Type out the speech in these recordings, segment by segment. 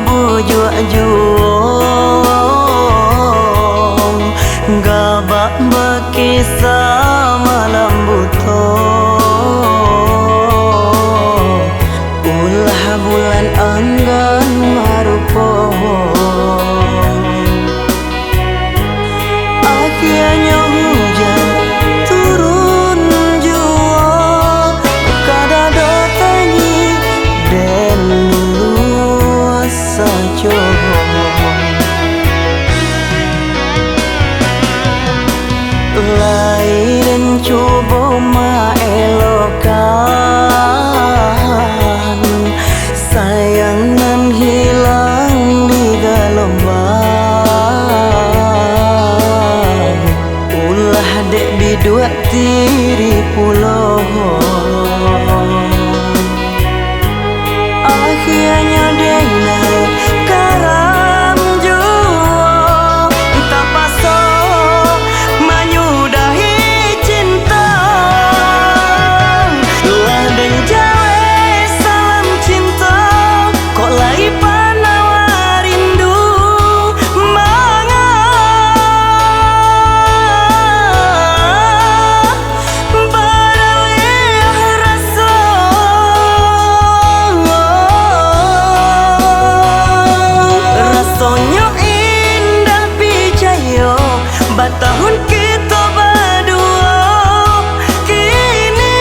bujuk juang gabak berkisah malam buto ulah bulan anggan marupo akhirnya hujan turun jua kada datangi dan luas saja lain coba maelokkan sayangan hilang di gelombang ulah dek bidua tiri pulau akhirnya dena karam jua tak paso menyudahi cinta lah dan jawe salam cinta kok lagi panawar rindu manga baralih rasa rasanya indah picayo batahun kita berdua kini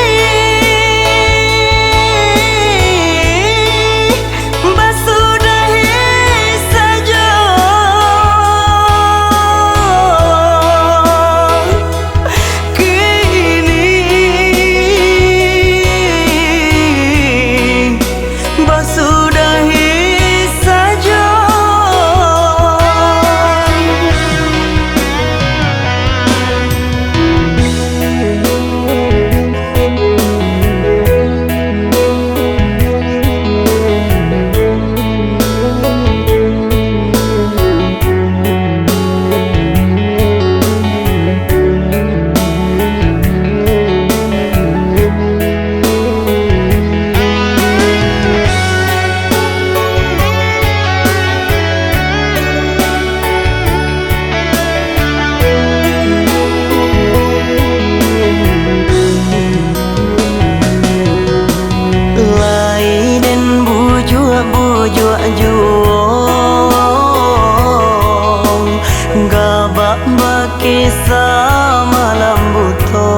basudahi saja kini basudahi saja bujuk juang gabak berkisah malam buto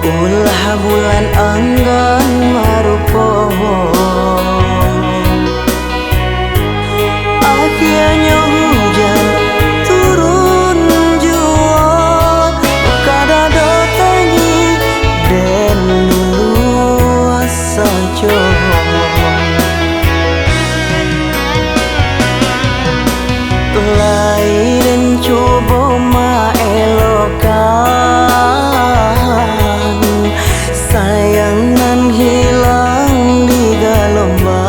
ulah bulan anggan marupo akhirnya hujan turun jua kada datangi dan luas saja lain coba maelokkan sayangan hilang di gelombang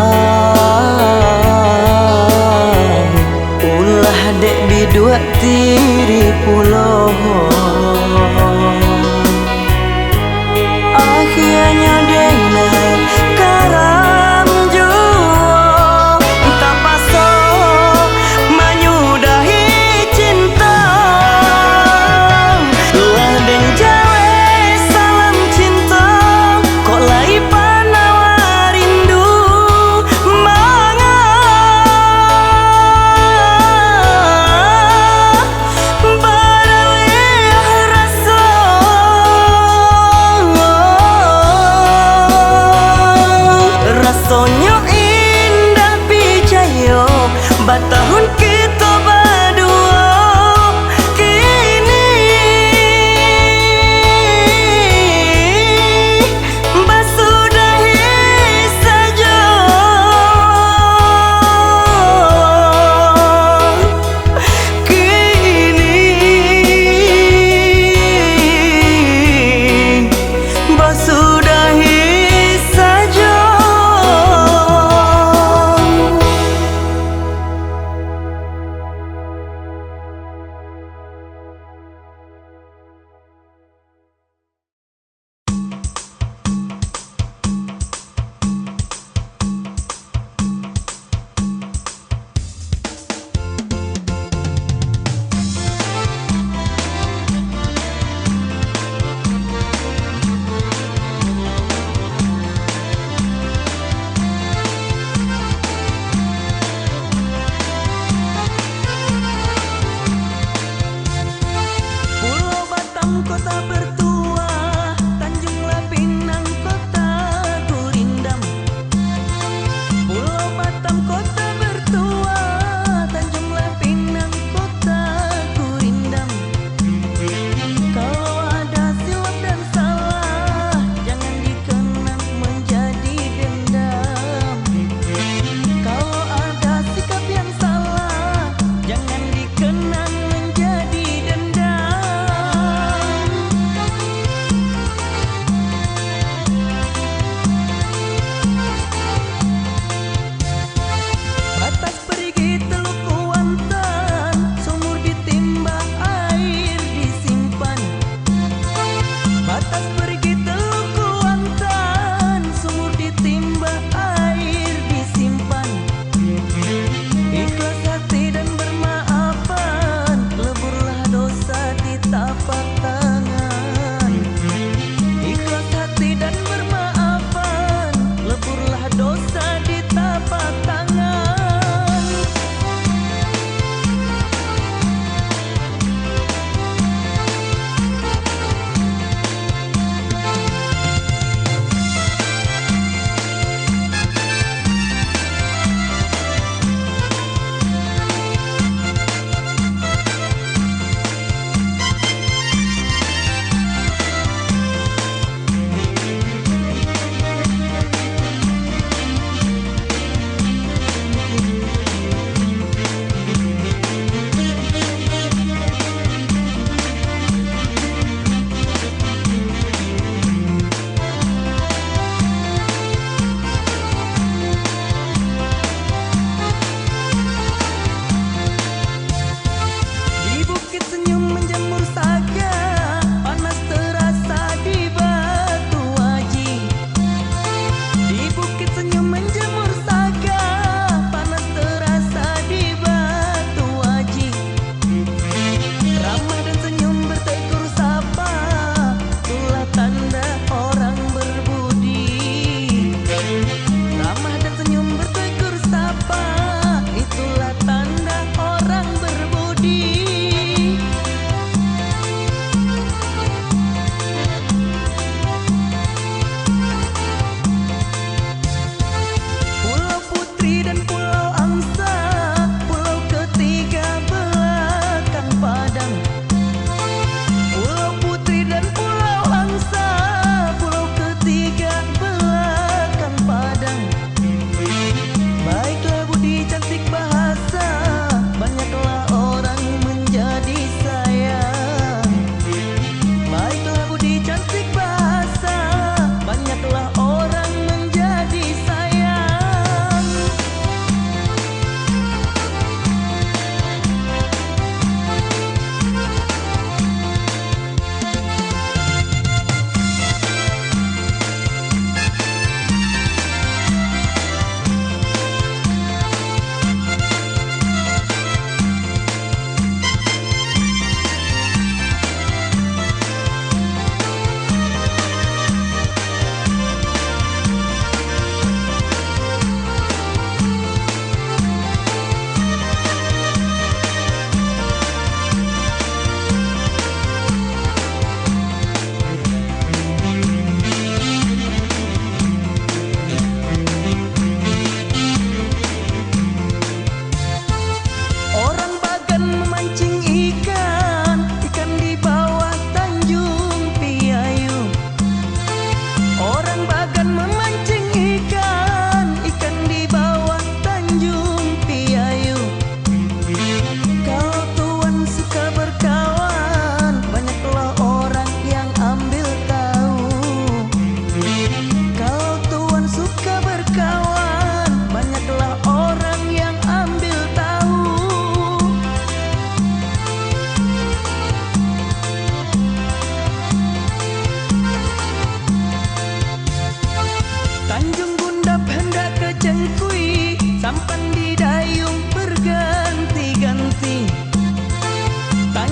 ulah dek bidua tiri pulau akhirnya dena karam jua tak paso menyudahi cinta lah dan jawe salam cinta kok lagi panawar rindu manga baralih rasa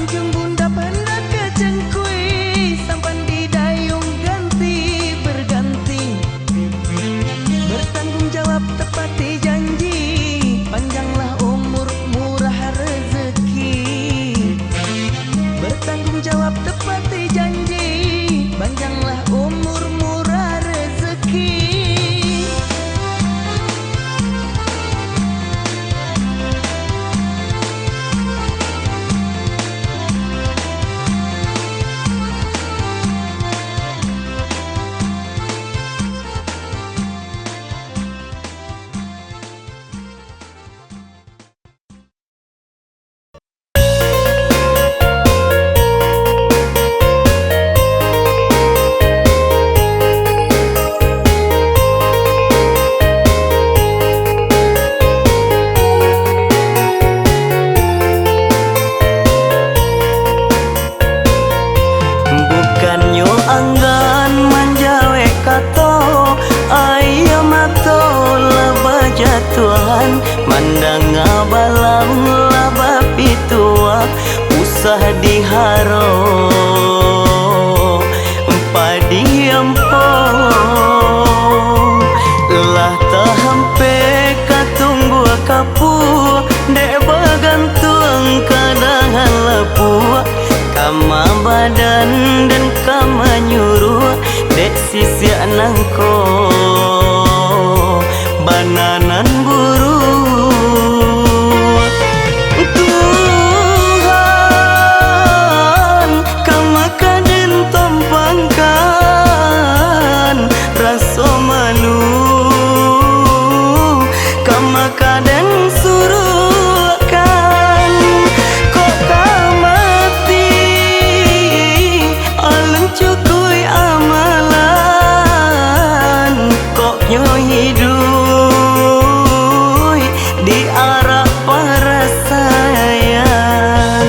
Anjung bunda panda kecengkui, sampan di dayung ganti berganti. Bertanggung jawab tepati janji, panjanglah umur murah rezeki. Bertanggung jawab tepati janji, panjanglah umur murah rezeki. Bukannya anggan manjawe kato, ayam mato laba jatuhan, mandang ngabalam laba pitua, usah diharo padi empong. Lah tahampe katunggu kapu, dek bagantung kadangan lepua. Kama badan dan kama nyuruh, dek sisi anangko bananan buru. Tuhan kama kaden tompangkan rasa malu, kama kaden suruhkan kok kamati alam cukui amalan, kok nyo hidup di arah para sayang.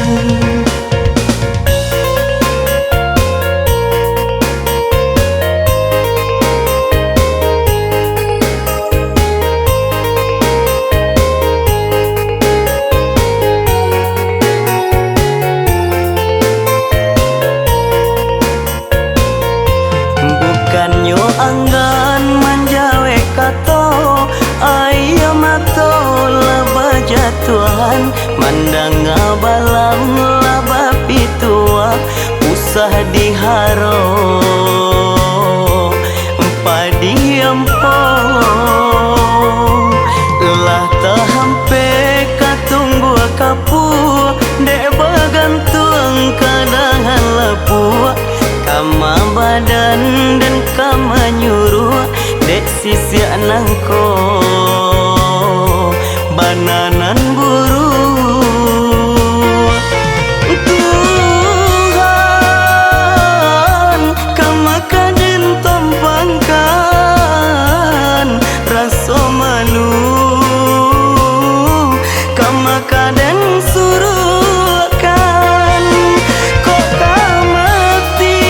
Bukannya anggan manjawe kato, ayam mato laba jatuhan, mandang ngabalam laba pitua, usah diharo padi empong. Lah tahampe katunggu kapu, dek bagantung kadangan lepua. Kama badan dan kama nyuruh, dek sisi anangko bananan buru. Tuhan kama kaden tompangkan rasa malu, kama kaden suruhkan kok kamati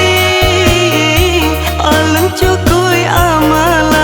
alam cukui amalan,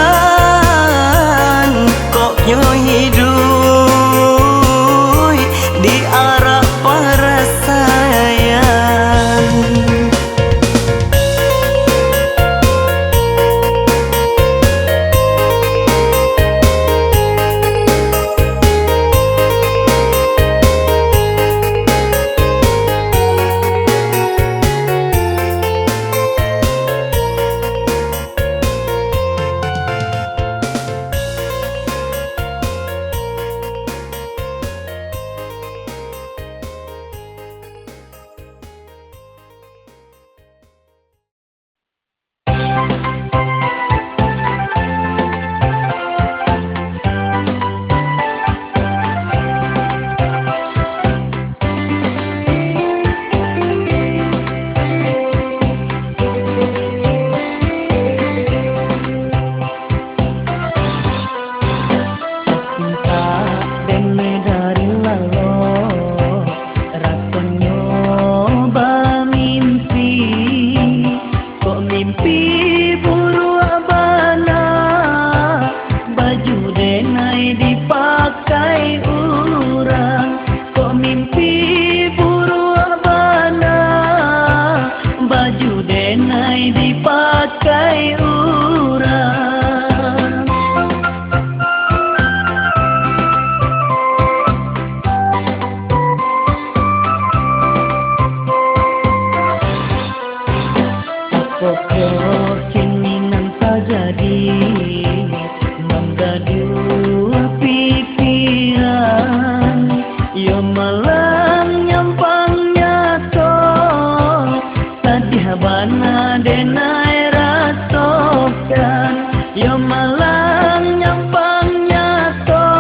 denai rasokan yo malang nyampang nyato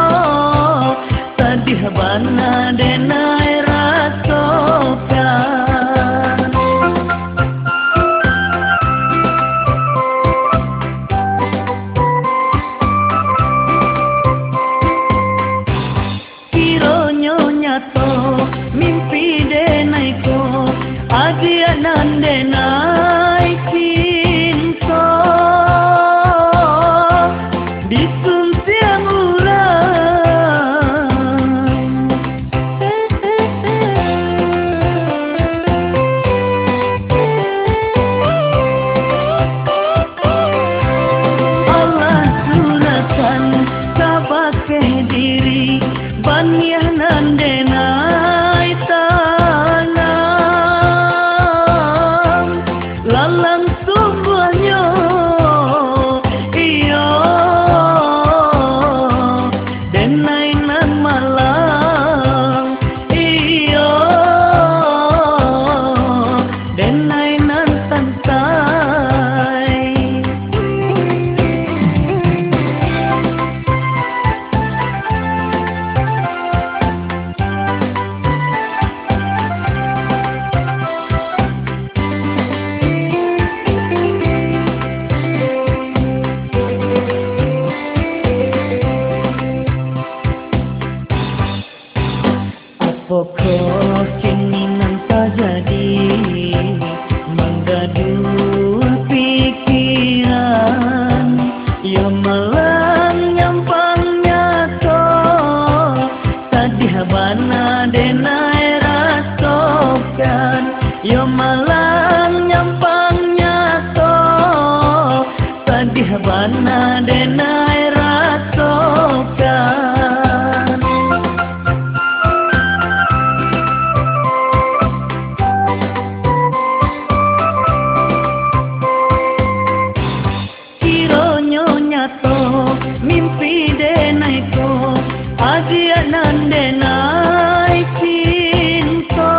sedih bana denai rasokan kironyo nyato mimpi denai ko adianan denai kinto disum siang urang Allah sunatan kabakeh diri banyanan denai tanam lalang sumbanyo iyo denai nan malang iyo denai nan santai pokok kini nan terjadi menggaduh pikiran ya malang nyampang nyato sedih bana denai rasokan ya malang nyampang nyato sedih bana denai rasokan mimpi denai ko adianan denai cinta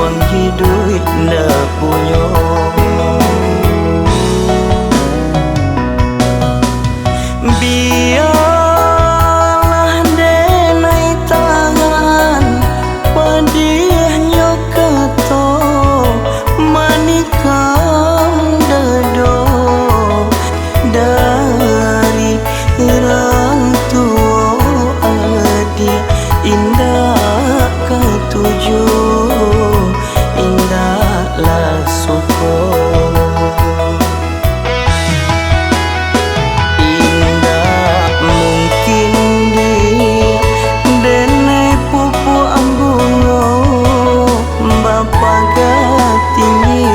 wang hidup na punyo. Biarlah denai tangan padihnya kato manikam dado dari orang tua adik indah ketujuh indahlah syukur. Indah mungkin dia denai pupu ambungo bapa tinggi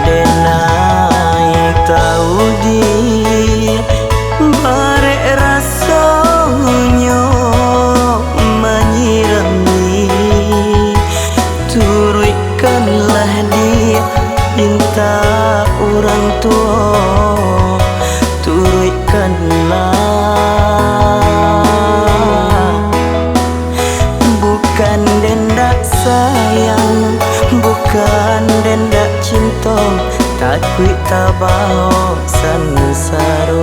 denai tahu dia barek rasanya menyirami turutkanlah dia minta orang tua turutkanlah bukan dendak sayang bukan dendak cinta takut tabau sansaro.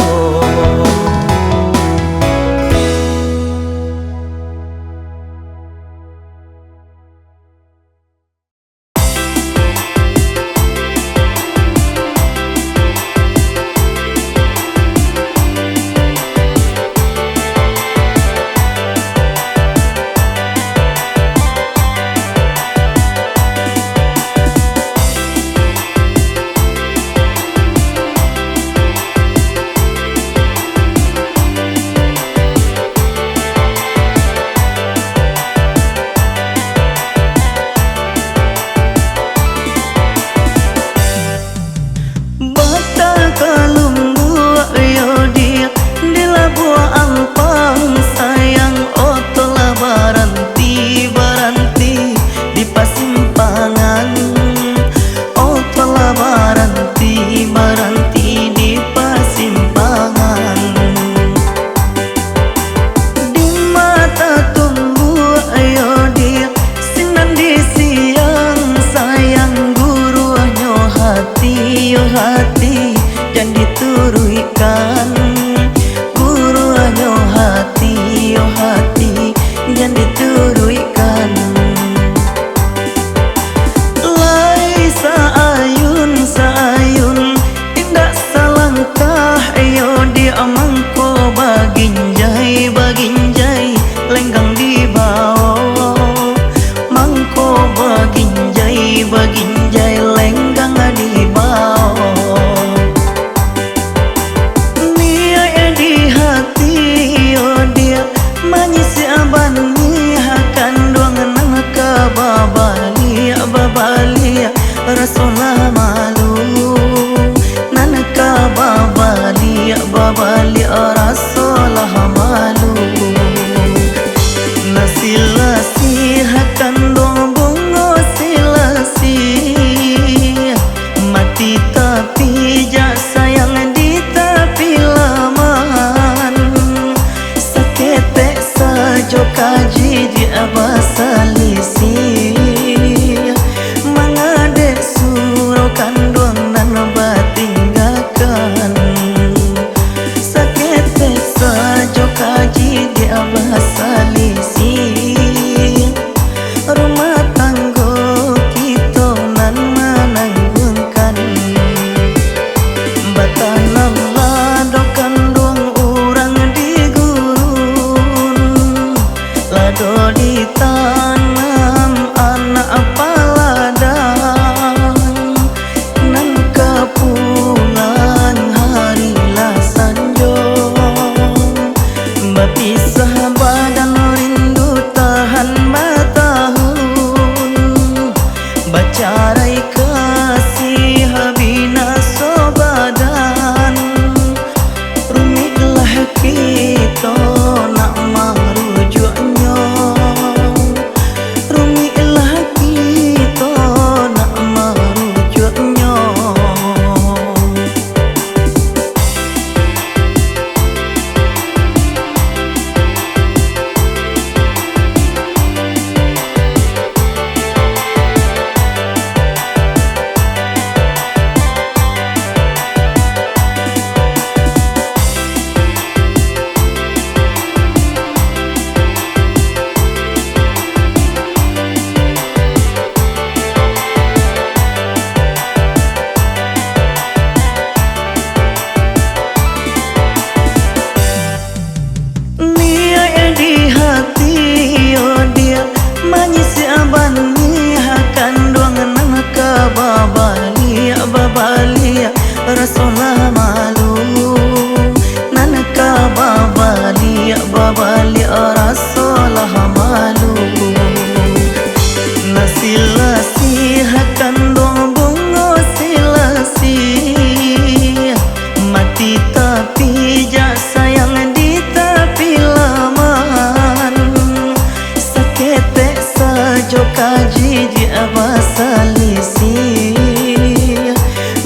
sajo kaji di abasalisi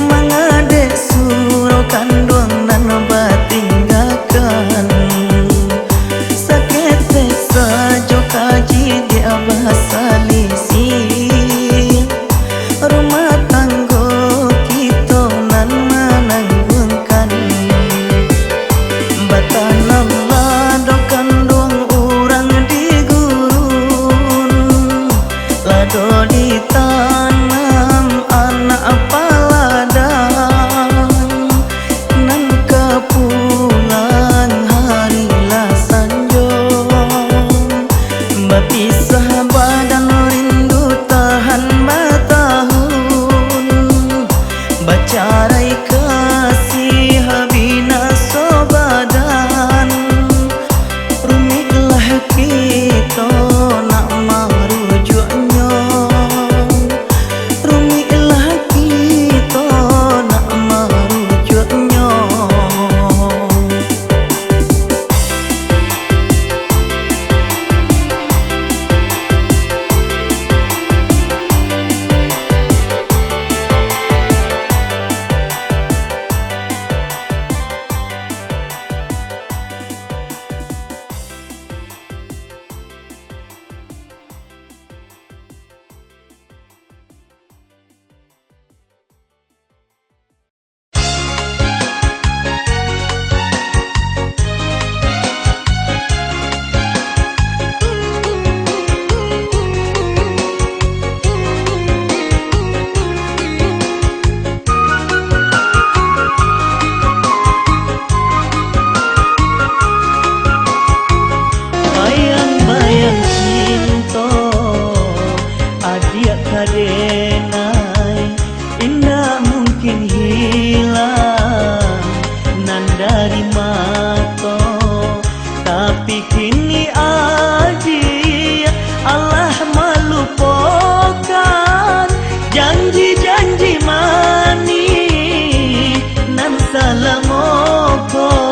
mengade suro kandung nan batinggakan sakete sajo kaji di abasalisi rumah tanggo kita nan menanggungkan batanam lado kandung urang di gurun lado di tanam anak paladan nang kepulang hari lasanjong bapisah badan rindu tahan batahun bacarai kasih habina sobadan rumilah kita nak marujuknya rumilah kita nak marujuknya. Bayang-bayang cinta adia kadenai indah mungkin hilang nan dari mata tapi kini adia Allah melupakan janji-janji manis nan salah ngokong.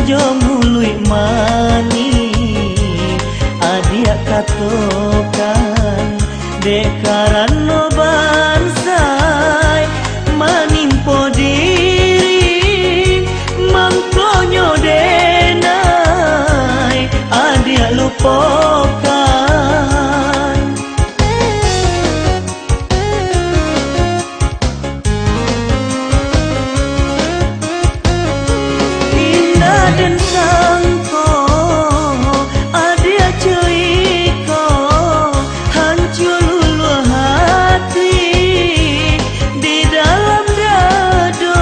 Jo mului mani adia katokan dekaran no bansai manimpo diri mangkonyo denai adia lupakan dan sangko adia cuiko hancur lulu hati di dalam dado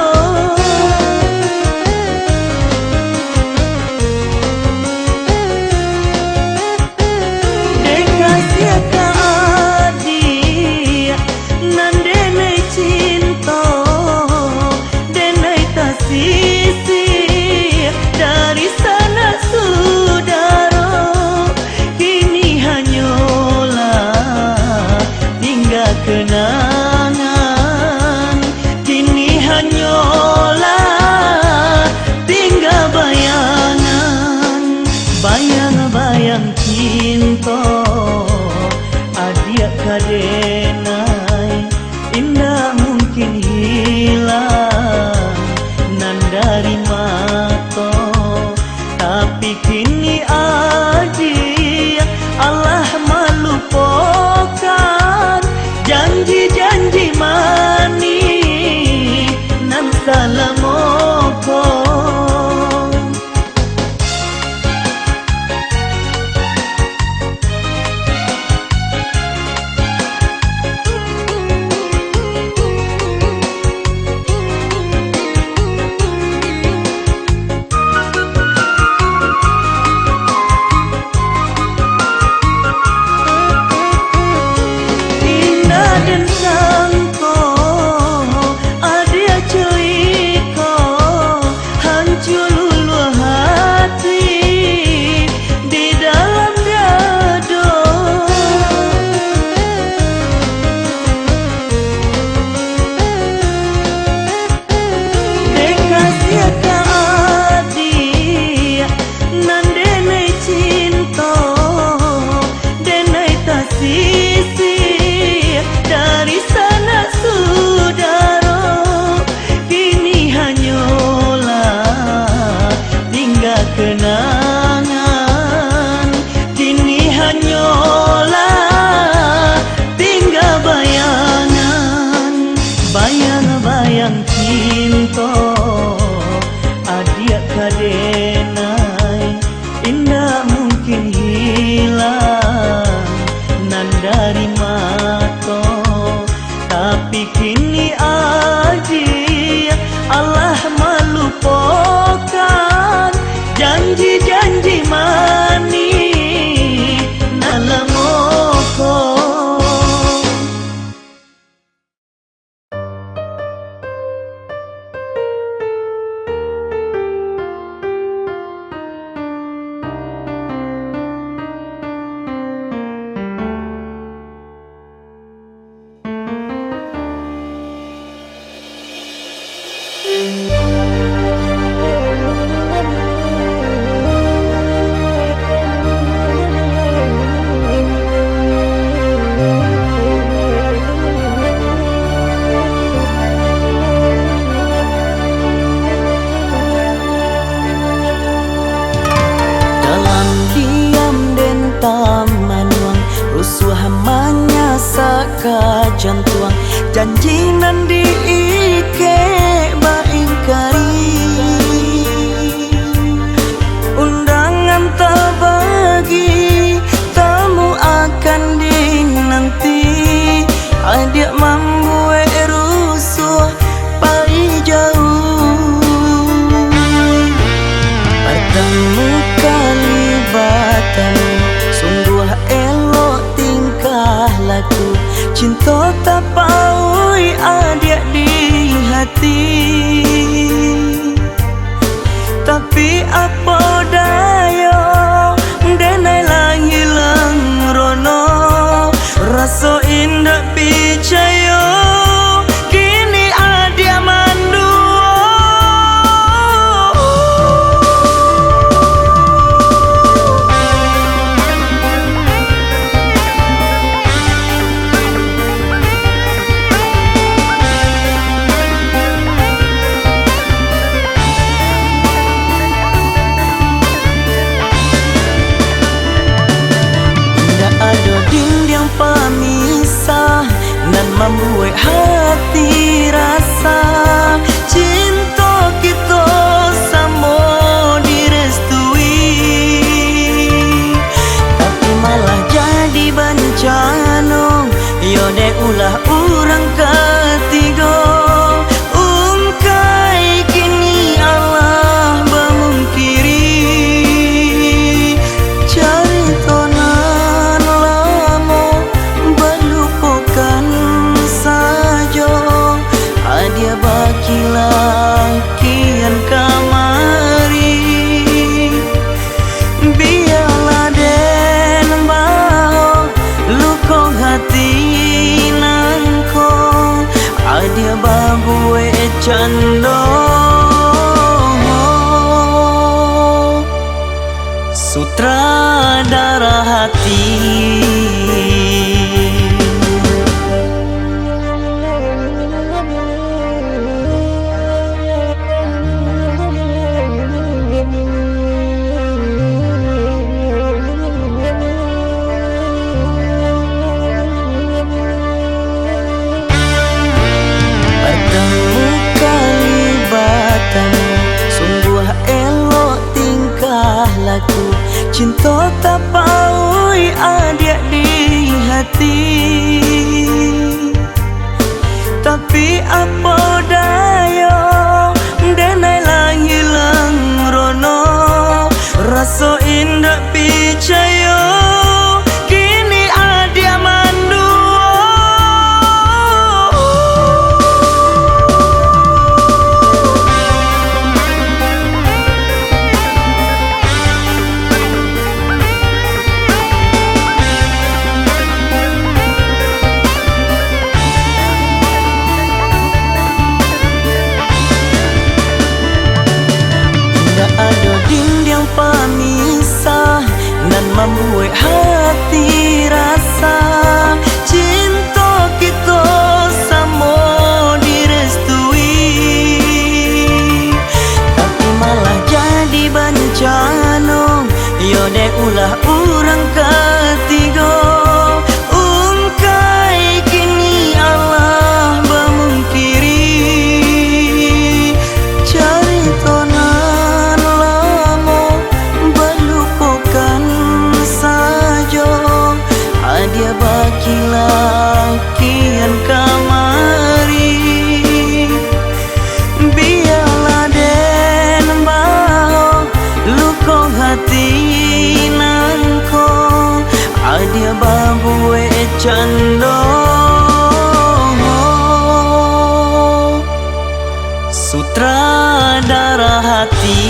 ka jantuang janji nan diike baingkari undangan tak bagi tamu akan dinanti adik membuat rusuh pai jauh bertemu kali batanu sungguh elok tingkah laku cinta tak paui adik di hati tapi apa daya denai lang hilang rono rasa indah percaya kini adik mandua pamisah nan membuat hati rasa cinta kita sama direstui tapi malah jadi bencana yo dek ulah urang ketiga ungkai kini Allah memungkiri cerita dia bakilah kian kamari biarlah den baho luka hati nangko adia babue cando sutradara hati cinta tak paui adik di hati tapi apa daya denai lang hilang rono rasa indah percaya kini adik mandua pamisah nan membuat hati rasa cinta kita sama direstui tapi malah jadi bencana yo dek ulah urang ketiga ungkai kini Allah memungkiri cerita dia bakilah kian kamari biarlah den baho luka hati nangko adia babue cando sutradara hati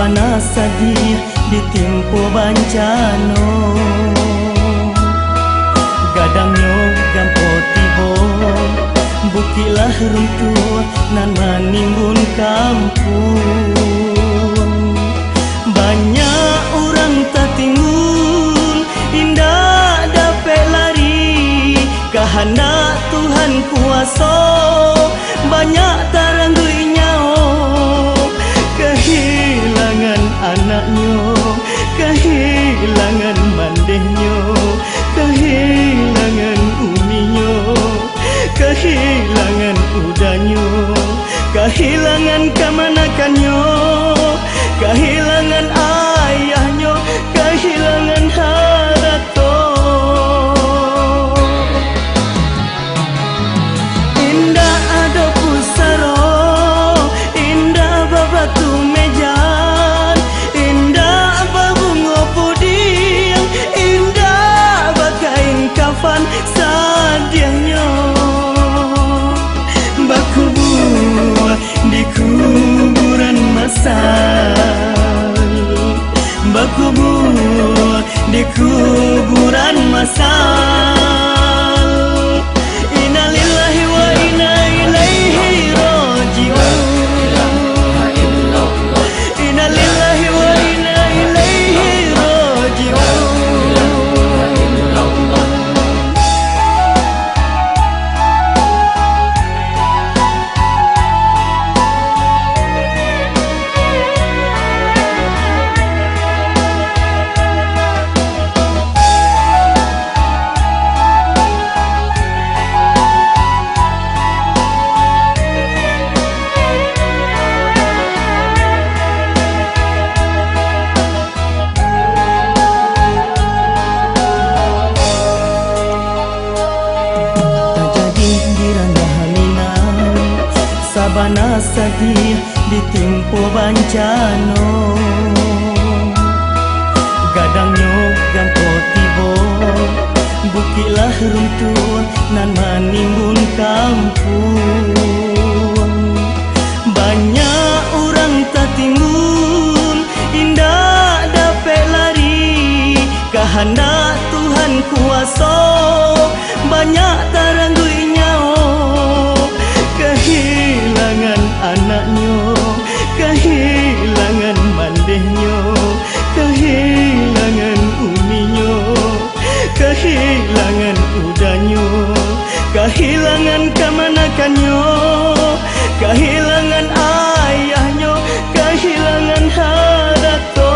sabana sadih ditimpo bancano gadangnya gampo tibo bukilah runtuh nan menimbun kampung banyak orang tak timbul indah dapat lari kehendak Tuhan kuasa banyak taranggui nyao kehilangan anaknya kehilangan mandehnya kehilangan uminya kehilangan udahnya kehilangan kemanakannya kehilangan ayahnya kehilangan harato indah ada pusaro indah babatu mejan indah babungo pudiang indah bakain kafan sadiahnya bakubur di kuburan masal bakubur di kuburan masal innalillahi wa inna ilaihi raji'un innalillahi wa inna ilaihi raji'un sabana sadih ditimpo bancano gadangnya gampo tibo bukilah runtuh nan menimbun kampung banyak orang tak timbul indah dapat lari kehendak Tuhan kuasa banyak taranggui nyao kehilangan anaknya kehilangan mandehnya kehilangan uminya kehilangan udahnya kehilangan kemanakannya kehilangan ayahnya kehilangan harato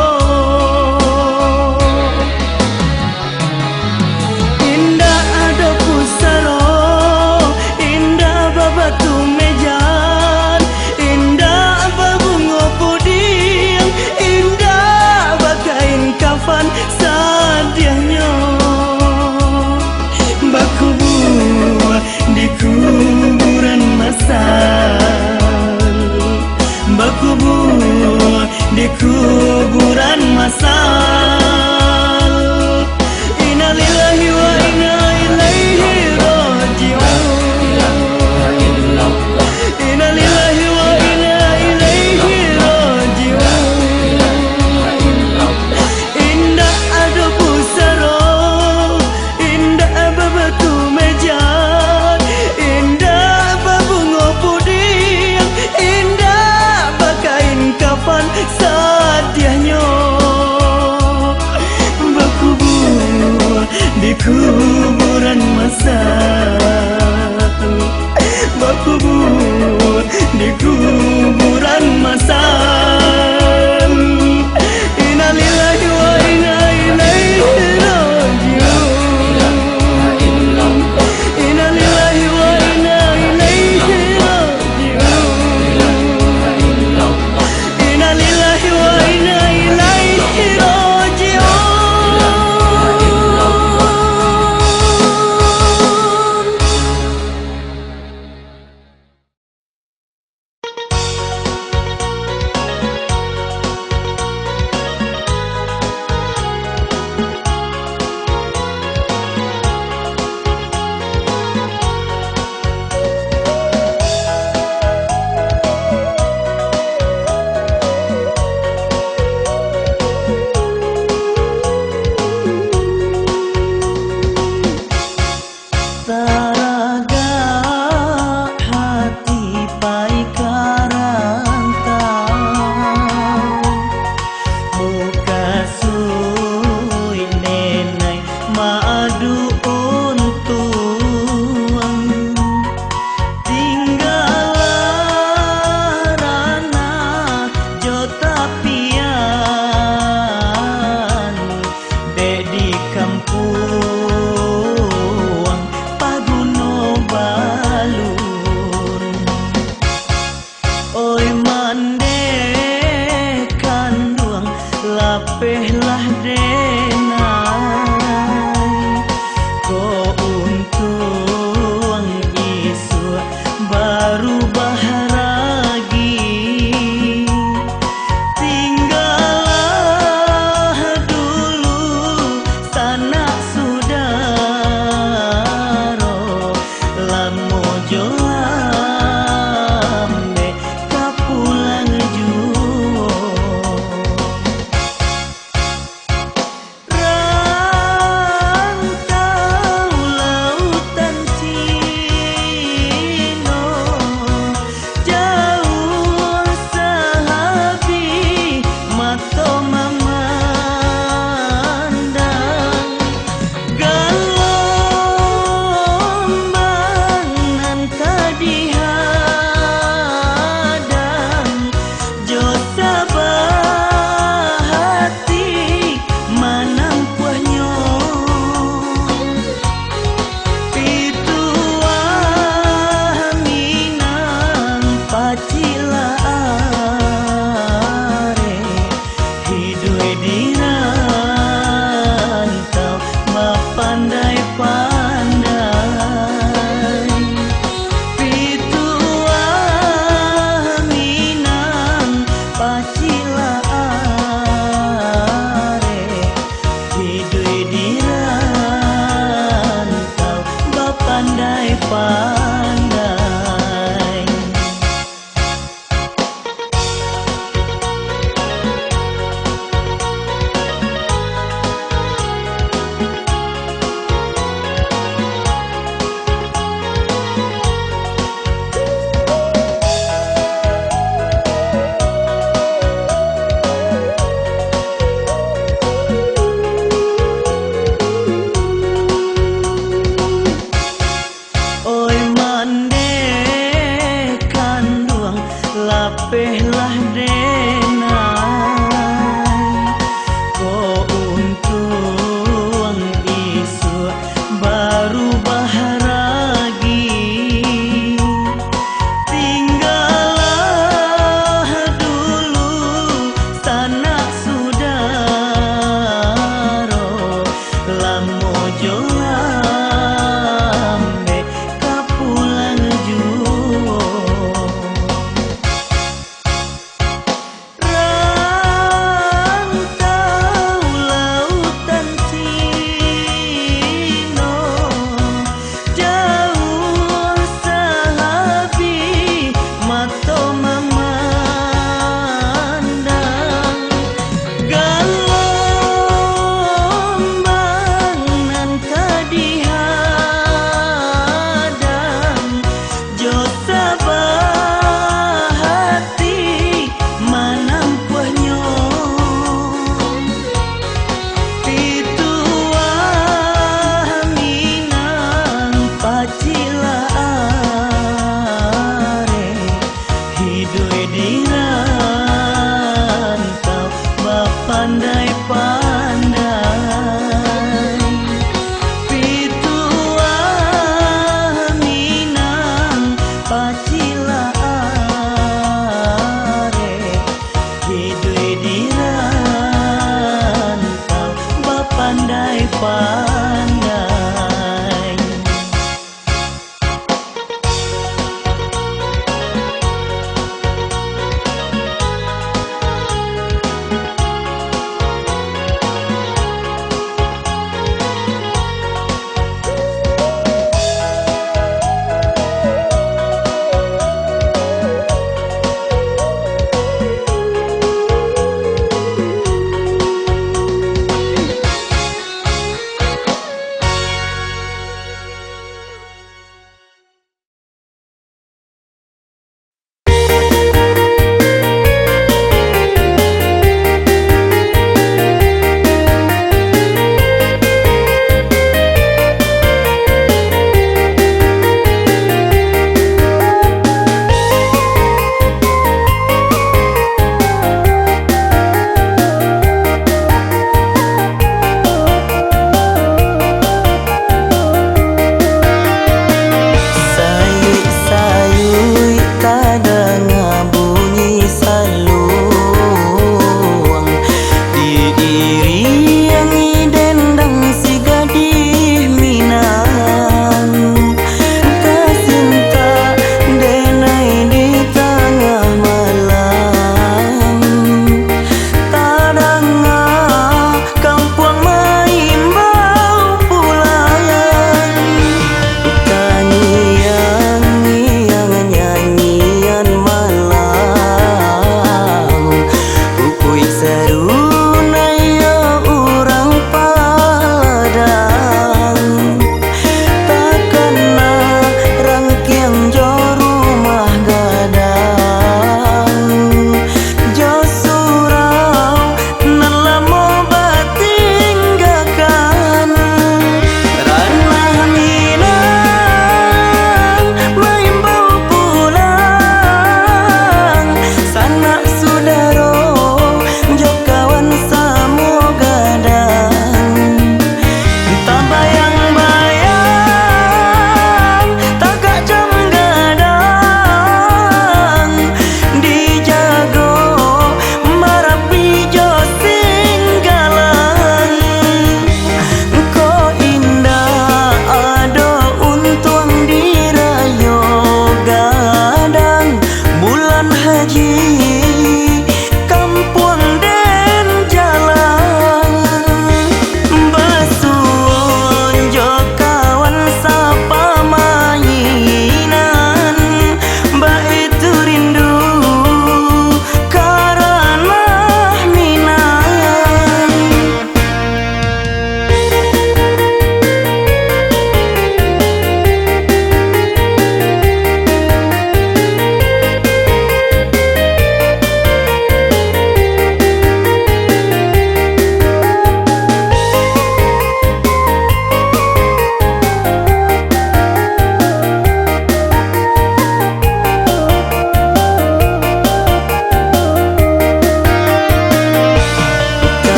indah ada pusaro indah babatu mejan indah babungo pudiang indah bakain kafan sadiahnya bakubur di kuburan masal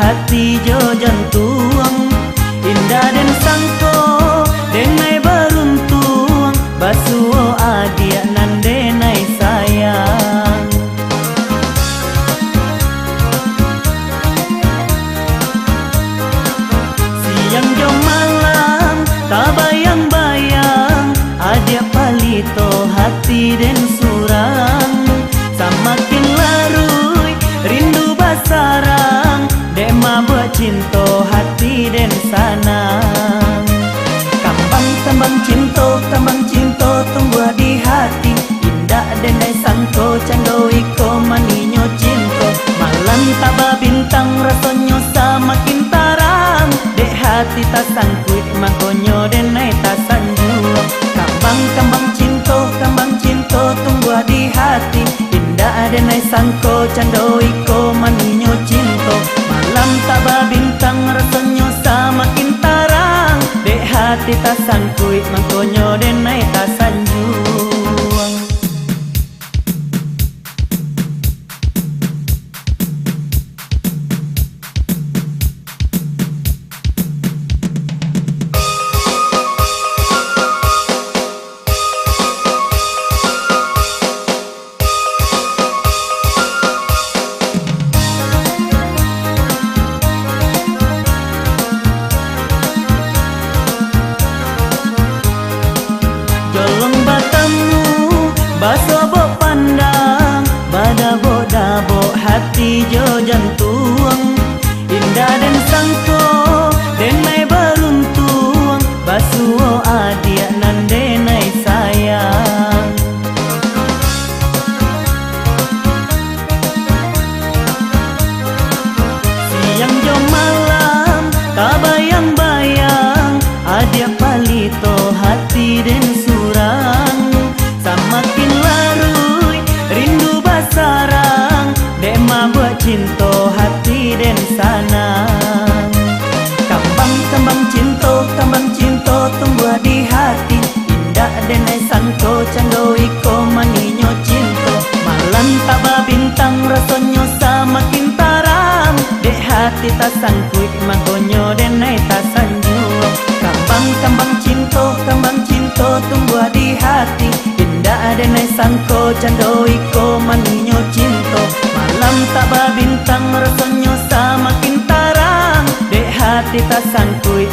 hati jo jantung. Indah dan sangko denai beruntung, basuo adia nan denai sayang. Siang jo malam tak bayang-bayang, adia palito hati den surang. Samakin larui rindu basarang, dek mabuk cinta hati den sanang. Kambang kambang cinta tumbuh di hati, indah denai sangko cando iko maninyo cinta. Malam taba bintang rasonyo samakin tarang, dek hati tak sangkuit makonyo denai tak sanjuang. Kambang cinta tumbuh di hati, indah denai sangko cando iko maninyo cinta. Malam taba bintang rasonyo samakin tarang, dek hati tak sangkuit makonyo denai tak sanjuang. Jolong batamu basobo pandang, badabo dabo hati jo jantung. Indah dan sangko denai beruntung, basuo adia nan denai sayang. Siang jo malam tak bayang-bayang, adia palito hati den surang. Samakin larui rindu basarang, dek mabuk cinta hati den sanang. Kambang cinta tumbuh di hati, indah denai sangko cando iko maninyo cinta. Malam taba bintang rasonyo samakin tarang, dek hati tak sangkuit makonyo denai tak sanjuang. Kambang cinta tumbuh di hati, indah denai sangko cando iko maninyo cinta. Malam taba bintang rasonyo samakin tarang, dek hati tak sangkuit